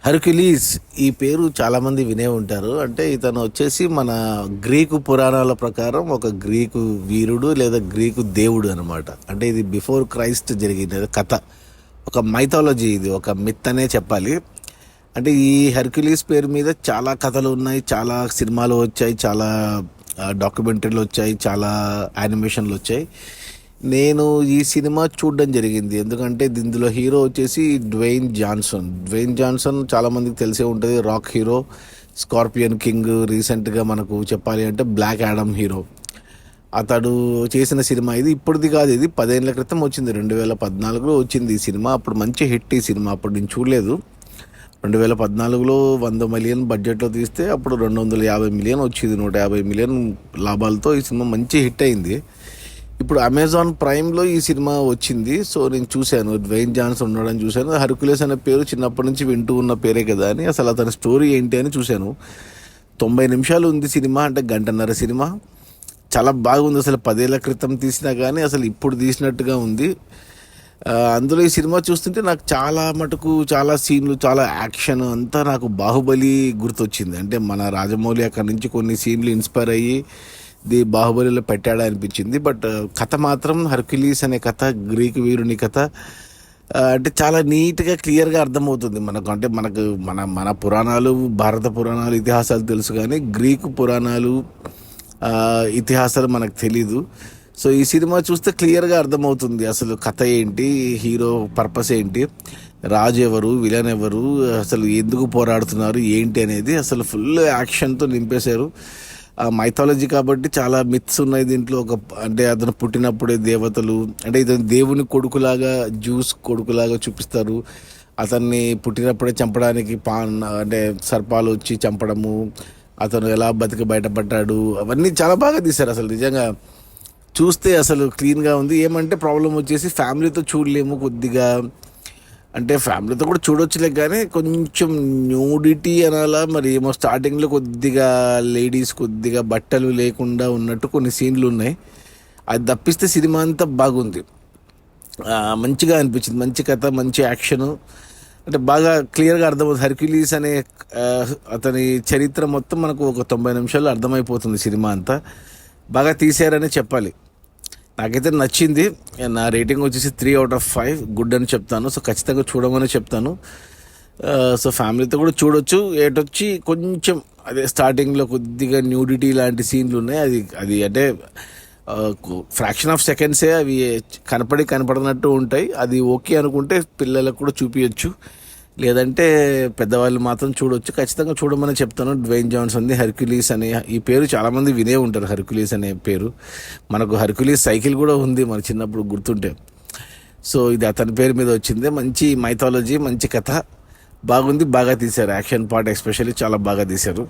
Hercules ఈ పేరు చాలామంది వినే ఉంటారు. అంటే ఇతను వచ్చేసి మన గ్రీకు పురాణాల ప్రకారం ఒక గ్రీకు వీరుడు లేదా గ్రీకు దేవుడు అనమాట. అంటే ఇది బిఫోర్ క్రైస్ట్ జరిగిన కథ, ఒక మైథాలజీ, ఇది ఒక మిత్ అనే చెప్పాలి. అంటే ఈ హెర్క్యులీస్ పేరు మీద చాలా కథలు ఉన్నాయి, చాలా సినిమాలు వచ్చాయి, చాలా డాక్యుమెంటరీలు వచ్చాయి, చాలా యానిమేషన్లు వచ్చాయి. నేను ఈ సినిమా చూడడం జరిగింది ఎందుకంటే ఇందులో హీరో వచ్చేసి డ్వేన్ జాన్సన్ చాలామందికి తెలిసే ఉంటుంది. రాక్ హీరో, స్కార్పియన్ కింగ్, రీసెంట్గా మనకు చెప్పాలి అంటే బ్లాక్ యాడమ్ హీరో. అతడు చేసిన సినిమా ఇది, ఇప్పటిది కాదు, ఇది 10 ఏళ్ల క్రితం వచ్చింది, 2014లో వచ్చింది ఈ సినిమా. అప్పుడు మంచి హిట్ ఈ సినిమా, అప్పుడు నేను చూడలేదు. 2014లో 100 మిలియన్ బడ్జెట్లో తీస్తే అప్పుడు 250 మిలియన్ వచ్చింది, 150 మిలియన్ లాభాలతో ఈ సినిమా మంచి హిట్ అయింది. ఇప్పుడు అమెజాన్ ప్రైమ్లో ఈ సినిమా వచ్చింది. సో నేను చూశాను, డ్వేన్ జాన్సన్ ఉండడం చూశాను. హెర్క్యులీస్ అనే పేరు చిన్నప్పటి నుంచి వింటూ ఉన్న పేరే కదా అని అసలు అతని స్టోరీ ఏంటి అని చూశాను. 90 నిమిషాలు ఉంది సినిమా, అంటే గంటన్నర సినిమా. చాలా బాగుంది. అసలు 10 ఏళ్ల క్రితం తీసినా కానీ అసలు ఇప్పుడు తీసినట్టుగా ఉంది. అందులో ఈ సినిమా చూస్తుంటే నాకు చాలా మటుకు చాలా సీన్లు, చాలా యాక్షన్ అంతా నాకు బాహుబలి గుర్తొచ్చింది. అంటే మన రాజమౌళి అక్కడి నుంచి కొన్ని సీన్లు ఇన్స్పైర్ అయ్యి బాహుబలిలో పెట్టాడా అనిపించింది. బట్ కథ మాత్రం హెర్క్యులీస్ అనే కథ, గ్రీకు వీరుని కథ. అంటే చాలా నీట్గా క్లియర్గా అర్థమవుతుంది మనకు. అంటే మనకు మన పురాణాలు, భారత పురాణాలు, ఇతిహాసాలు తెలుసు, కానీ గ్రీకు పురాణాలు, ఇతిహాసాలు మనకు తెలీదు. సో ఈ సినిమా చూస్తే క్లియర్గా అర్థమవుతుంది అసలు కథ ఏంటి, హీరో పర్పస్ ఏంటి, రాజు ఎవరు, విలన్ ఎవరు, అసలు ఎందుకు పోరాడుతున్నారు ఏంటి అనేది అసలు ఫుల్ యాక్షన్తో నింపేశారు. మైథాలజీ కాబట్టి చాలా మిత్స్ ఉన్నాయి దీంట్లో. అంటే అతను పుట్టినప్పుడే దేవతలు, అంటే ఇతను దేవుని కొడుకులాగా, జ్యూస్ కొడుకులాగా చూపిస్తారు. అతన్ని పుట్టినప్పుడే చంపడానికి అంటే సర్పాలు వచ్చి చంపడము, అతను ఎలా బతికి బయటపడ్డాడు, అవన్నీ చాలా బాగా తీశారు. అసలు నిజంగా చూస్తే అసలు క్లీన్గా ఉంది. ఏమంటే ప్రాబ్లం వచ్చేసి ఫ్యామిలీతో చూడలేము కొద్దిగా, అంటే ఫ్యామిలీతో కూడా చూడొచ్చులే కానీ కొంచెం న్యూడిటీ అనాలా మరి ఏమో, స్టార్టింగ్లో కొద్దిగా లేడీస్ కొద్దిగా బట్టలు లేకుండా ఉన్నట్టు కొన్ని సీన్లు ఉన్నాయి. అది తప్పిస్తే సినిమా అంతా బాగుంది, మంచిగా అనిపించింది. మంచి కథ, మంచి యాక్షను, అంటే బాగా క్లియర్గా అర్థమవుతుంది. హెర్క్యులీస్ అనే అతని చరిత్ర మొత్తం మనకు ఒక 90 నిమిషాల్లో అర్థమైపోతుంది. సినిమా అంతా బాగా తీశారని చెప్పాలి. నాకైతే నచ్చింది. నా రేటింగ్ వచ్చేసి 3/5 గుడ్ అని చెప్తాను. సో ఖచ్చితంగా చూడమని చెప్తాను. సో ఫ్యామిలీతో కూడా చూడొచ్చు. ఏటొచ్చి కొంచెం అదే స్టార్టింగ్లో కొద్దిగా న్యూడిటీ లాంటి సీన్లు ఉన్నాయి. అది అంటే ఫ్రాక్షన్ ఆఫ్ సెకండ్సే అవి కనపడినట్టు ఉంటాయి. అది ఓకే అనుకుంటే పిల్లలకు కూడా చూపించచ్చు, లేదంటే పెద్దవాళ్ళు మాత్రం చూడొచ్చు. ఖచ్చితంగా చూడమని చెప్తాను. డ్వేన్ జాన్సన్ది హెర్క్యులీస్ అనే ఈ పేరు చాలామంది వినే ఉంటారు. హెర్క్యులీస్ అనే పేరు, మనకు హెర్క్యులీస్ సైకిల్ కూడా ఉంది మన చిన్నప్పుడు గుర్తుంటే. సో ఇది అతని పేరు మీద వచ్చింది. మంచి మైథాలజీ, మంచి కథ, బాగుంది, బాగా తీశారు. యాక్షన్ పార్ట్ ఎస్పెషల్లీ చాలా బాగా తీశారు.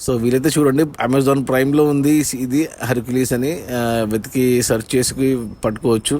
సో వీలైతే చూడండి, అమెజాన్ ప్రైమ్లో ఉంది ఇది హెర్క్యులీస్ అని, వెతికి సెర్చ్ చేసుకుని పట్టుకోవచ్చు.